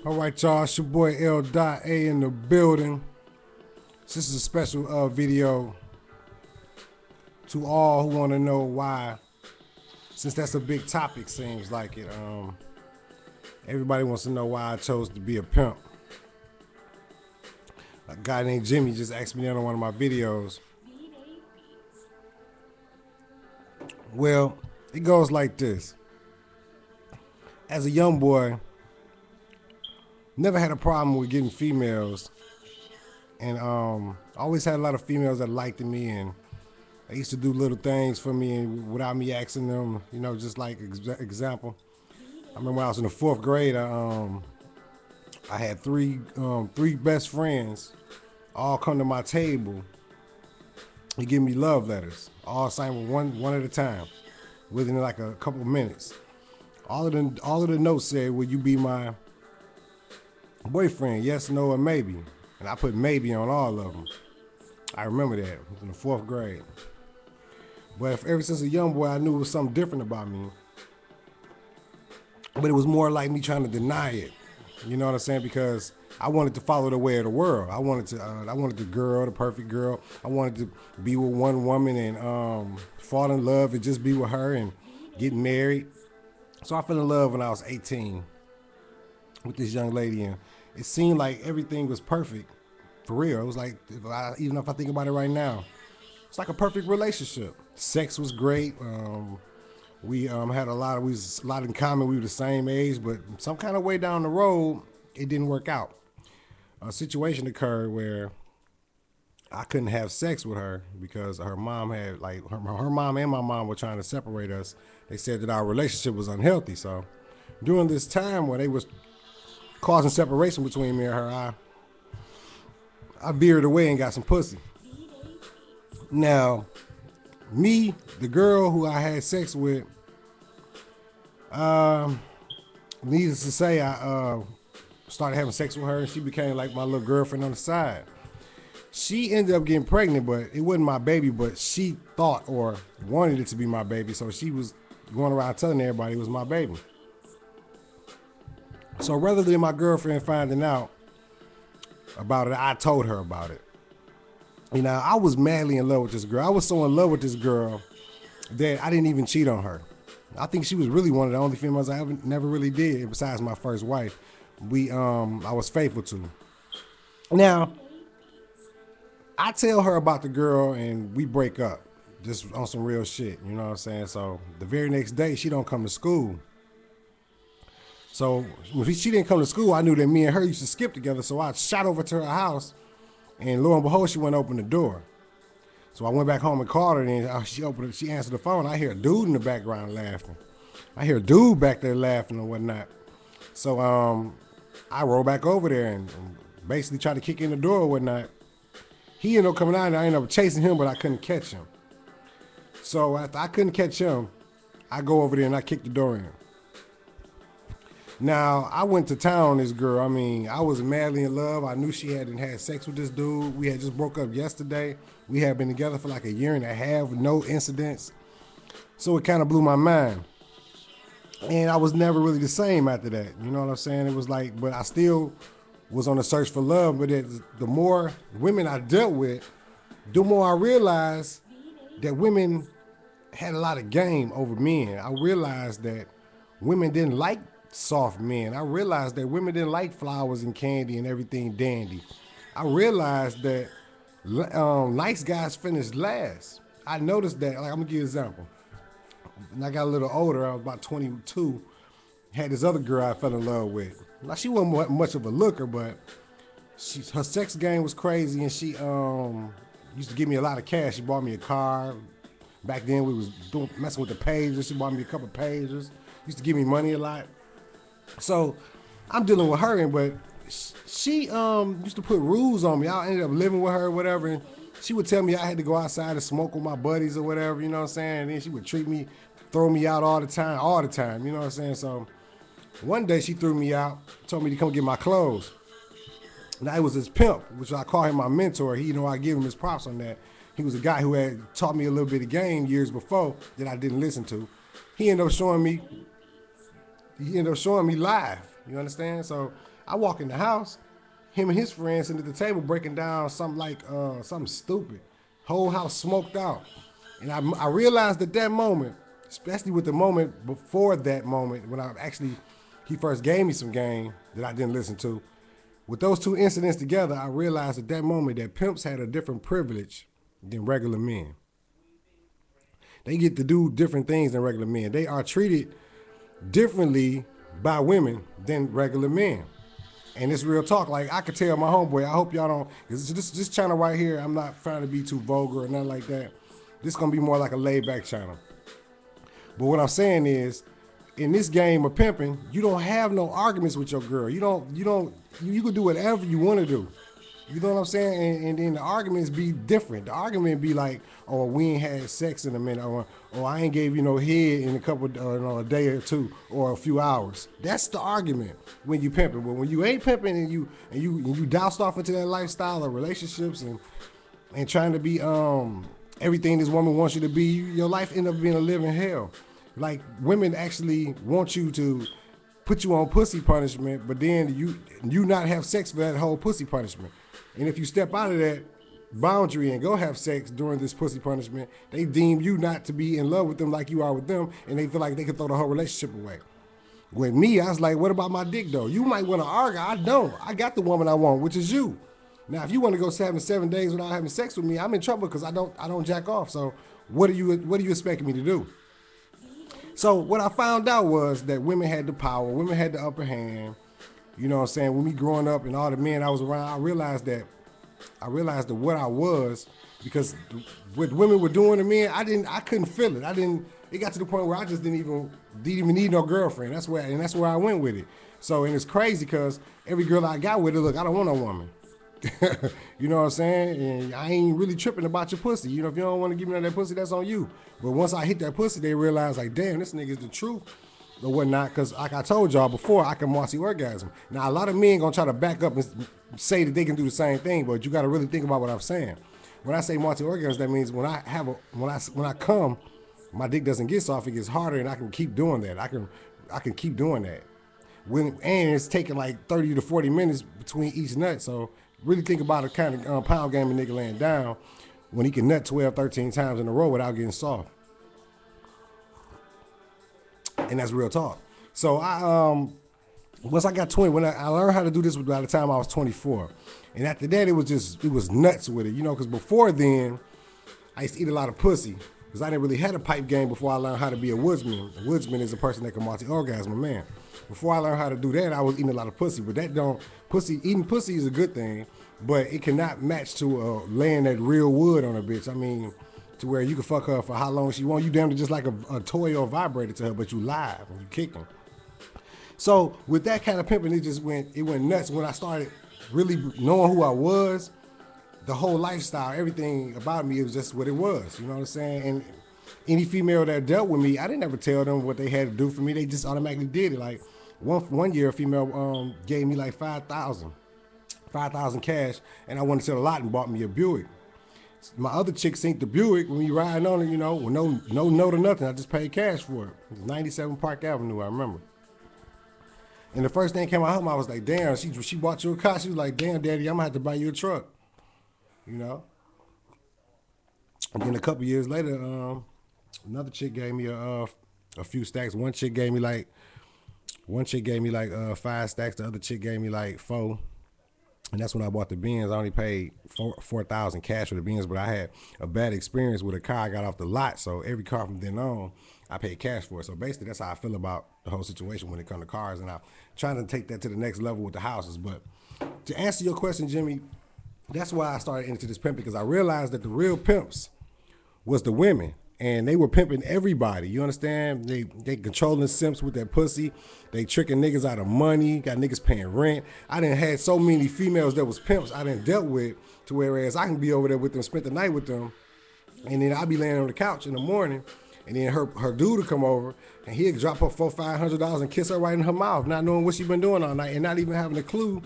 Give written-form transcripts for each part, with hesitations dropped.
All right, y'all. It's your boy L.A in the building. This is a special video to all who want to know why, since that's a big topic, seems like it. Everybody wants to know why I chose to be a pimp. A guy named Jimmy just asked me that on one of my videos. Well, it goes like this. As a young boy, never had a problem with getting females, and always had a lot of females that liked me, and they used to do little things for me and without me asking them, you know, just like example. I remember when I was in the 4th grade, I had three best friends all come to my table and give me love letters, all signed one at a time, within like a couple of minutes. All of the notes said, "Will you be my boyfriend? Yes, no, or maybe." And I put maybe on all of them. I remember that. It was in the 4th grade. But ever since a young boy, I knew it was something different about me. But it was more like me trying to deny it. You know what I'm saying? Because I wanted to follow the way of the world. I wanted the girl, the perfect girl. I wanted to be with one woman and fall in love and just be with her and get married. So I fell in love when I was 18 with this young lady, and it seemed like everything was perfect. For real. It was like, even if I think about it right now, it's like a perfect relationship. Sex was great. We had a lot in common. We were the same age, but some kind of way down the road, it didn't work out. A situation occurred where I couldn't have sex with her because her mom had, like, her mom and my mom were trying to separate us. They said that our relationship was unhealthy. So during this time where they was causing separation between me and her, I veered away and got some pussy. Now, me, the girl who I had sex with, needless to say, I started having sex with her, and she became like my little girlfriend on the side. She ended up getting pregnant, but it wasn't my baby, but she thought or wanted it to be my baby, so she was going around telling everybody it was my baby. So rather than my girlfriend finding out about it, I told her about it. You know, I was madly in love with this girl. I was so in love with this girl that I didn't even cheat on her. I think she was really one of the only females I never really did, besides my first wife. I was faithful to. Now, I tell her about the girl and we break up, just on some real shit. You know what I'm saying? So the very next day, she don't come to school. So when she didn't come to school, I knew that me and her used to skip together. So I shot over to her house, and lo and behold, she went to open the door. So I went back home and called her, and she answered the phone. I hear a dude in the background laughing. I hear a dude back there laughing and whatnot. So I rolled back over there and basically tried to kick in the door or whatnot. He ended up coming out, and I ended up chasing him, but I couldn't catch him. So after I couldn't catch him, I go over there and I kick the door in. Now, I went to town on this girl. I mean, I was madly in love. I knew she hadn't had sex with this dude. We had just broke up yesterday. We had been together for like a year and a half with no incidents. So it kind of blew my mind. And I was never really the same after that. You know what I'm saying? It was like, but I still was on a search for love. But the more women I dealt with, the more I realized that women had a lot of game over men. I realized that women didn't like soft men. I realized that women didn't like flowers and candy and everything dandy. I realized that nice guys finish last. I noticed that, like, I'm gonna give you an example. When I got a little older, I was about 22, had this other girl I fell in love with. Now, she wasn't much of a looker, but her sex game was crazy, and she used to give me a lot of cash. She bought me a car. Back then, we was messing with the pagers. She bought me a couple pagers. Used to give me money a lot. So I'm dealing with her, but she used to put rules on me. I ended up living with her or whatever, and she would tell me I had to go outside and smoke with my buddies or whatever, you know what I'm saying? And then she would throw me out all the time, you know what I'm saying? So one day she threw me out, told me to come get my clothes. Now it was this Pimp, which I call him my mentor. He, you know, I give him his props on that. He was a guy who had taught me a little bit of game years before that I didn't listen to. He ended up showing me live. You understand? So I walk in the house, him and his friends sitting at the table breaking down something like something stupid. Whole house smoked out. And I realized at that moment, especially with the moment before that moment, when he first gave me some game that I didn't listen to. With those two incidents together, I realized at that moment that pimps had a different privilege than regular men. They get to do different things than regular men. They are treated differently by women than regular men. And it's real talk. Like, I could tell my homeboy, I hope y'all don't, because this channel right here, I'm not trying to be too vulgar or nothing like that. This is going to be more like a laid-back channel. But what I'm saying is, in this game of pimping, you don't have no arguments with your girl. You can do whatever you want to do. You know what I'm saying? And then the arguments be different. The argument be like, oh, we ain't had sex in a minute, or I ain't gave you no head in a day or two, or a few hours. That's the argument when you pimping. But when you ain't pimping and you doused off into that lifestyle of relationships and trying to be everything this woman wants you to be, your life end up being a living hell. Like, women actually want you to put you on pussy punishment, but then you not have sex for that whole pussy punishment. And if you step out of that boundary and go have sex during this pussy punishment, they deem you not to be in love with them like you are with them, and they feel like they can throw the whole relationship away. With me, I was like, what about my dick though? You might want to argue. I don't. I got the woman I want, which is you. Now, if you want to go 7 days without having sex with me, I'm in trouble because I don't jack off. So what are you expecting me to do? So what I found out was that women had the power, women had the upper hand. You know what I'm saying? With me growing up and all the men I was around, I realized that what I was, because what women were doing to men, I couldn't feel it. It got to the point where I just didn't even need no girlfriend. That's where I went with it. So, and it's crazy because every girl I got with her, look, I don't want no woman. You know what I'm saying? And I ain't really tripping about your pussy. You know, if you don't want to give me that pussy, that's on you. But once I hit that pussy, they realize, like, damn, this nigga's the truth or whatnot. Because like I told y'all before, I can multi-orgasm. Now, a lot of men gonna try to back up and say that they can do the same thing, but you got to really think about what I'm saying. When I say multi-orgasm, that means when I come, my dick doesn't get soft, it gets harder, and I can keep doing that. I can keep doing that. And it's taking like 30 to 40 minutes between each nut. So really think about the kind of pound game a nigga laying down when he can nut 12, 13 times in a row without getting soft. And that's real talk. So once I got 20, when I learned how to do this by the time I was 24. And after that, it was nuts with it, you know, because before then, I used to eat a lot of pussy because I didn't really have a pipe game before I learned how to be a woodsman. A woodsman is a person that can multi-orgasm a man. Before I learned how to do that, I was eating a lot of pussy, but eating pussy is a good thing, but it cannot match to laying that real wood on a bitch. I mean, to where you can fuck her for how long she want. You damn near just like a toy or a vibrator to her, but you live and you kicking. So with that kind of pimping, it went nuts. When I started really knowing who I was, the whole lifestyle, everything about me, it was just what it was. You know what I'm saying? And any female that dealt with me, I didn't ever tell them what they had to do for me. They just automatically did it. Like one year, a female gave me like $5,000 cash, and I went to the lot and bought me a Buick. My other chick synced the Buick when we riding on it, you know, with no note or nothing. I just paid cash for it. It was 97 Park Avenue, I remember. And the first thing came out of her mouth, I was like, damn, she bought you a car. She was like, damn, daddy, I'm gonna have to buy you a truck. You know? And then a couple years later, another chick gave me a few stacks. One chick gave me like 5 stacks. The other chick gave me like 4. And that's when I bought the Benz. I only paid $4,000 cash for the Benz, but I had a bad experience with a car I got off the lot. So every car from then on, I paid cash for it. So basically, that's how I feel about the whole situation when it comes to cars. And I'm trying to take that to the next level with the houses. But to answer your question, Jimmy, that's why I started into this pimp, because I realized that the real pimps was the women. And they were pimping everybody. You understand? They controlling simps with their pussy. They tricking niggas out of money. Got niggas paying rent. I done had so many females that was pimps I done dealt with, to whereas I can be over there with them, spend the night with them, and then I'll be laying on the couch in the morning, and then her dude will come over, and he'll drop her $400-$500 and kiss her right in her mouth, not knowing what she been doing all night, and not even having a clue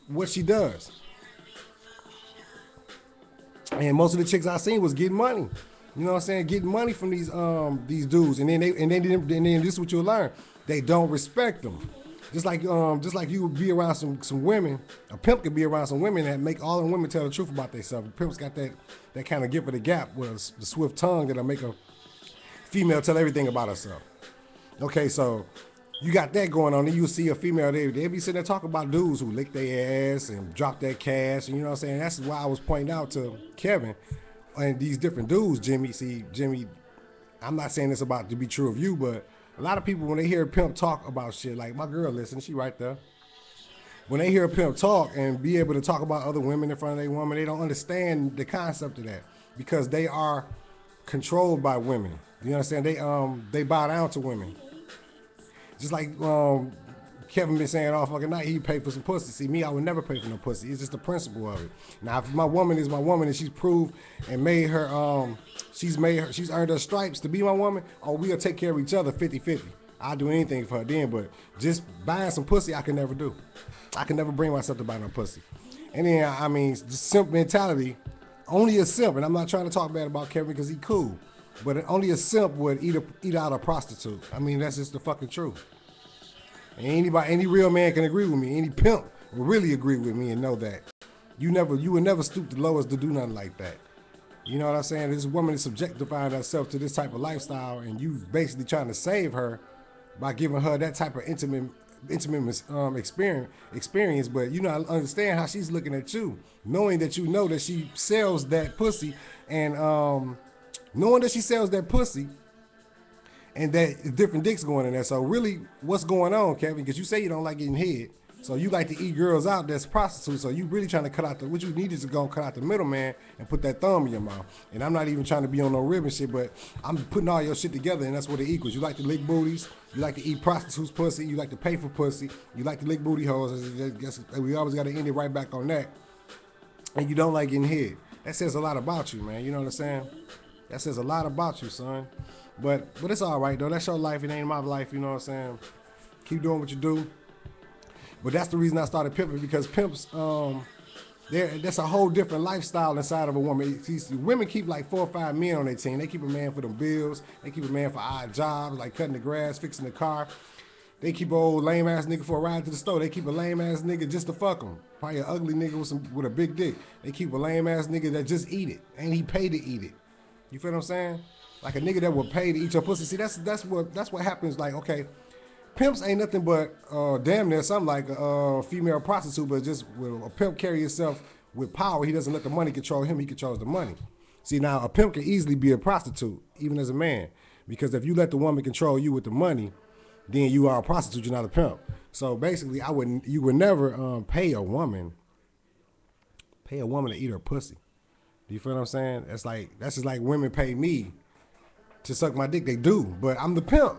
what she does. And most of the chicks I seen was getting money. You know what I'm saying? Getting money from these dudes, and then this is what you'll learn. They don't respect them. Just like you would be around some women, a pimp could be around some women that make all the women tell the truth about themselves. The pimp's got that kind of gift of the gap with the swift tongue that'll make a female tell everything about herself. Okay, so you got that going on. Then you see a female, they be sitting there talking about dudes who lick their ass and drop their cash. And you know what I'm saying? That's why I was pointing out to Kevin and these different dudes, Jimmy. See, Jimmy, I'm not saying this about to be true of you, but a lot of people, when they hear a pimp talk about shit, like my girl, listen, she right there. When they hear a pimp talk and be able to talk about other women in front of their woman, they don't understand the concept of that because they are controlled by women. You understand? They bow down to women. Just like Kevin been saying all fucking night, he paid for some pussy. See, me, I would never pay for no pussy. It's just the principle of it. Now, if my woman is my woman and she's proved and made her, she's earned her stripes to be my woman, oh, we'll take care of each other 50-50. I'll do anything for her then, but just buying some pussy, I can never do. I can never bring myself to buy no pussy. And then, I mean, the simp mentality, only a simp, and I'm not trying to talk bad about Kevin because he cool, but only a simp would eat out a prostitute. I mean, that's just the fucking truth. And any real man can agree with me. Any pimp will really agree with me and know that. You would never stoop the lowest to do nothing like that. You know what I'm saying? This woman is subjectifying herself to this type of lifestyle, and you basically trying to save her by giving her that type of intimate experience. But you don't understand how she's looking at you, knowing that you know that she sells that pussy, and knowing that she sells that pussy, and that different dicks going in there. So really, what's going on, Kevin? Because you say you don't like getting head. So you like to eat girls out that's prostitutes. So you really trying to cut out what you need is to go cut out the middleman and put that thumb in your mouth. And I'm not even trying to be on no ribbon shit, but I'm putting all your shit together, and that's what it equals. You like to lick booties. You like to eat prostitutes' pussy. You like to pay for pussy. You like to lick booty hoes. We always got to end it right back on that. And you don't like getting head. That says a lot about you, man. You know what I'm saying? That says a lot about you, son. But it's all right, though. That's your life. It ain't my life, you know what I'm saying? Keep doing what you do. But that's the reason I started pimping, because pimps, that's a whole different lifestyle inside of a woman. Women keep like 4 or 5 men on their team. They keep a man for them bills. They keep a man for odd jobs, like cutting the grass, fixing the car. They keep an old lame-ass nigga for a ride to the store. They keep a lame-ass nigga just to fuck him. Probably an ugly nigga with a big dick. They keep a lame-ass nigga that just eat it. And he paid to eat it. You feel what I'm saying? Like a nigga that would pay to eat your pussy. See, that's what happens. Like, okay, pimps ain't nothing but damn near something like a female prostitute, but just when a pimp carry himself with power, he doesn't let the money control him, he controls the money. See, now a pimp can easily be a prostitute, even as a man, because if you let the woman control you with the money, then you are a prostitute, you're not a pimp. So basically, you would never pay a woman to eat her pussy. Do you feel what I'm saying? That's just like women pay me to suck my dick. They do, but I'm the pimp.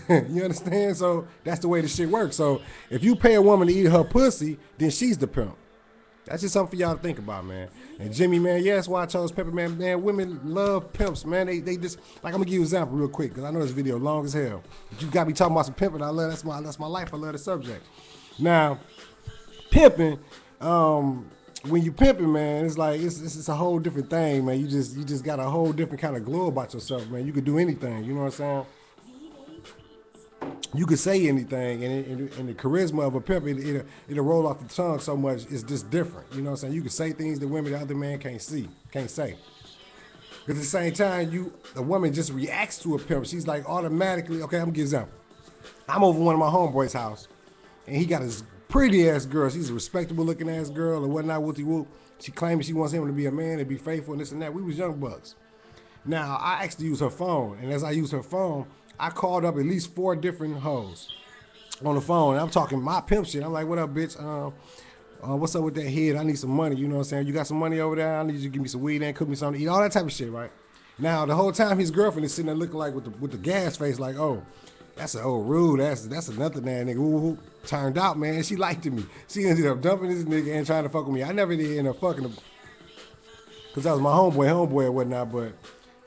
You understand? So that's the way the shit works. So if you pay a woman to eat her pussy, then she's the pimp. That's just something for y'all to think about, man. And Jimmy, man, yeah, that's why I chose Pimp, man. Man, women love pimps, man. They just, like, I'm gonna give you an example real quick, because I know this video long as hell. But you got me talking about some pimping. I love, that's my life. I love the subject. Now, pimping, when you pimping, man, it's like it's a whole different thing, man. You just got a whole different kind of glow about yourself, man. You could do anything, you know what I'm saying? You could say anything, and the charisma of a pimp, it'll roll off the tongue so much, it's just different. You know what I'm saying? You can say things that women, the other man can't say. Because at the same time, a woman just reacts to a pimp. She's like automatically, okay, I'm gonna give an example. I'm over one of my homeboys' house, and he got this pretty ass girl. She's a respectable looking ass girl or whatnot, whoopty whoop. She claims she wants him to be a man and be faithful and this and that. We was young bucks. Now, I actually use her phone, and as I use her phone, I called up at least 4 different hoes on the phone. And I'm talking my pimp shit. I'm like, what up, bitch? What's up with that head? I need some money. You know what I'm saying? You got some money over there? I need you to give me some weed and cook me something to eat. All that type of shit, right? Now, the whole time his girlfriend is sitting there looking like with the gas face, like, oh, that's an old rude. That's another man nigga. Ooh. Turned out, man, she liked me. She ended up dumping this nigga and trying to fuck with me. I never did end up fucking him, because that was my homeboy or whatnot, but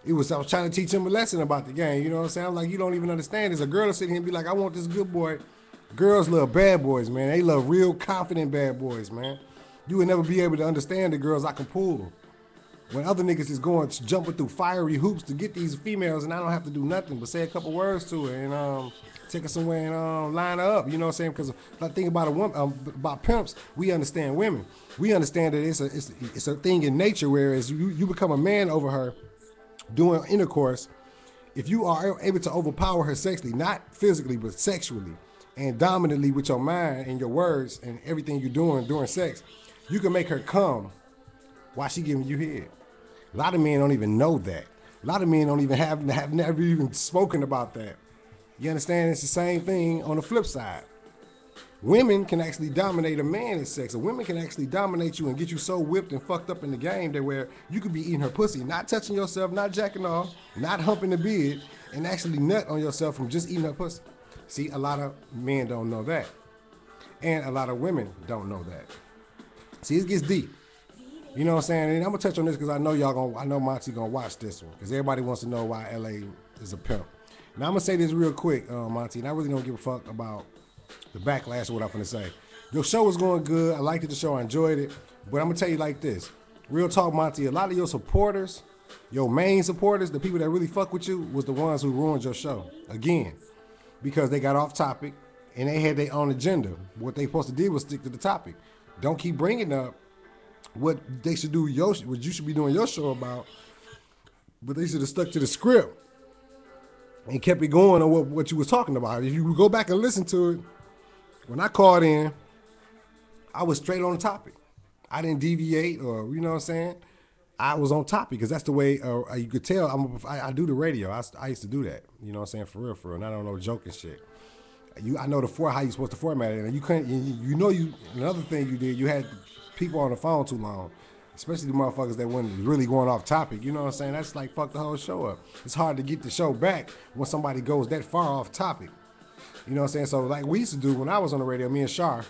I was trying to teach him a lesson about the game. You know what I'm saying? I'm like, you don't even understand. There's a girl sitting here and be like, I want this good boy. Girls love bad boys, man. They love real confident bad boys, man. You would never be able to understand the girls I can pull. when other niggas is going jumping through fiery hoops to get these females, and I don't have to do nothing but say a couple words to her and take her somewhere and line her up. You know what I'm saying? Because if I think about a woman, about pimps, we understand women. We understand that it's a thing in nature. Whereas you become a man over her doing intercourse, if you are able to overpower her sexually, not physically but sexually, and dominantly with your mind and your words and everything you're doing during sex, you can make her come while she giving you head. A lot of men don't even know that. A lot of men don't even have never even spoken about that. You understand? It's the same thing on the flip side. Women can actually dominate a man in sex. A woman can actually dominate you and get you so whipped and fucked up in the game that where you could be eating her pussy, not touching yourself, not jacking off, not humping the beard, and actually nut on yourself from just eating her pussy. See, a lot of men don't know that. And a lot of women don't know that. See, it gets deep. You know what I'm saying? And I'm gonna touch on this because I know Monty gonna watch this one because everybody wants to know why LA is a pimp. Now I'm gonna say this real quick, Monty, and I really don't give a fuck about the backlash of what I'm gonna say. Your show was going good. I liked the show. I enjoyed it. But I'm gonna tell you like this. Real talk, Monty, a lot of your supporters, your main supporters, the people that really fuck with you, was the ones who ruined your show. Again, because they got off topic and they had their own agenda. What they supposed to do was stick to the topic. Don't keep bringing up what they should do, what you should be doing your show about, but they should have stuck to the script and kept it going on what you was talking about. If you go back and listen to it, when I called in, I was straight on the topic. I didn't deviate or, you know what I'm saying? I was on topic because that's the way you could tell. I do the radio. I used to do that, you know what I'm saying, for real, and I don't know joking shit. I know how you supposed to format it, and you couldn't. Another thing you did, you had people on the phone too long, especially the motherfuckers that wasn't really going off topic. You know what I'm saying? That's like fuck the whole show up. It's hard to get the show back when somebody goes that far off topic. You know what I'm saying? So like we used to do when I was on the radio, me and Shar,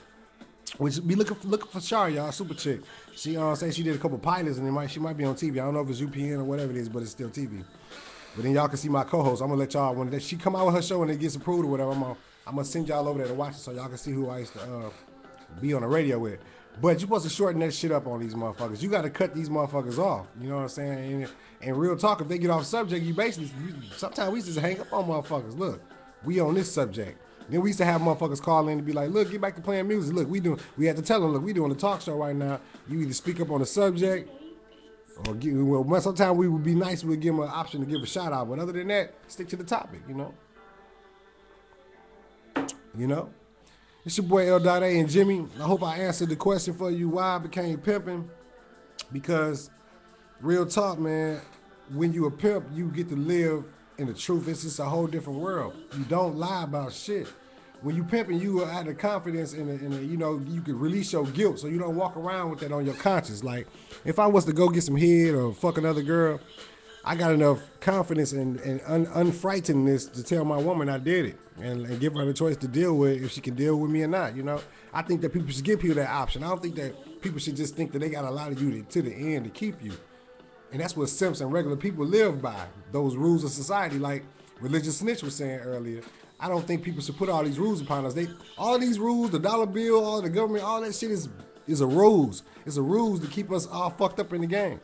which be looking for Shar, y'all, super chick. She say she did a couple pilots and she might be on TV. I don't know if it's UPN or whatever it is, but it's still TV. But then y'all can see my co-host. I'm gonna let y'all when she come out with her show and it gets approved or whatever. I'm gonna send y'all over there to watch it so y'all can see who I used to be on the radio with. But you're supposed to shorten that shit up on these motherfuckers. You got to cut these motherfuckers off. You know what I'm saying? And real talk, if they get off subject, sometimes we just hang up on motherfuckers. Look, we on this subject. Then we used to have motherfuckers call in and be like, look, get back to playing music. Look, we had to tell them, look, we doing a talk show right now. You either speak up on the subject or sometimes we would be nice. We'd give them an option to give a shout out. But other than that, stick to the topic, you know? You know? It's your boy L.A and Jimmy. I hope I answered the question for you why I became pimping. Because real talk, man, when you a pimp, you get to live in the truth. It's just a whole different world. You don't lie about shit. When you pimping, you are out of confidence you know, you can release your guilt so you don't walk around with that on your conscience. Like, if I was to go get some head or fuck another girl, I got enough confidence and unfrightenedness to tell my woman I did it and give her the choice to deal with if she can deal with me or not, you know? I think that people should give people that option. I don't think that people should just think that they got to allow you to the end to keep you. And that's what simps and regular people live by, those rules of society. Like Religious Snitch was saying earlier, I don't think people should put all these rules upon us. All these rules, the dollar bill, all the government, all that shit is a ruse. It's a ruse to keep us all fucked up in the game.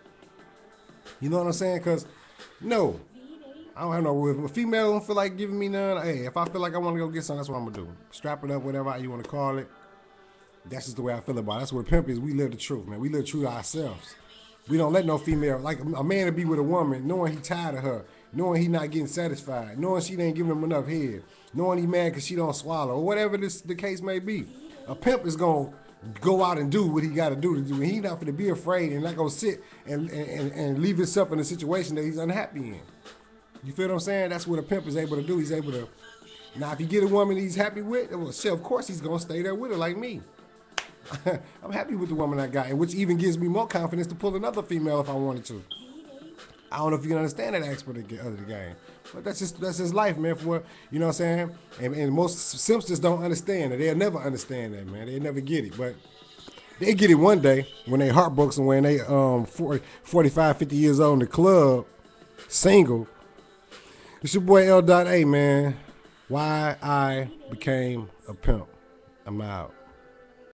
You know what I'm saying? Because, no, I don't have no rule. If a female don't feel like giving me none, hey, if I feel like I want to go get some, that's what I'm going to do. Strap it up, whatever you want to call it. That's just the way I feel about it. That's what a pimp is. We live the truth, man. We live true to ourselves. We don't let no female, like a man to be with a woman, knowing he tired of her, knowing he not getting satisfied, knowing she ain't giving him enough head, knowing he mad because she don't swallow, or whatever the case may be. A pimp is going to go out and do what he got to do. And he not going to be afraid and not going to sit and leave himself in a situation that he's unhappy in. You feel what I'm saying? That's what a pimp is able to do. He's able to, now if you get a woman he's happy with, well, shit, of course he's going to stay there with her like me. I'm happy with the woman I got, and which even gives me more confidence to pull another female if I wanted to. I don't know if you can understand that aspect of the game, but that's just life, man. For you know what I'm saying, and most simps just don't understand it. They'll never understand that, man. They'll never get it, but they get it one day when they heartbroken, when they 45, 50 years old in the club, single. It's your boy L.A, man. Why I became a pimp. I'm out.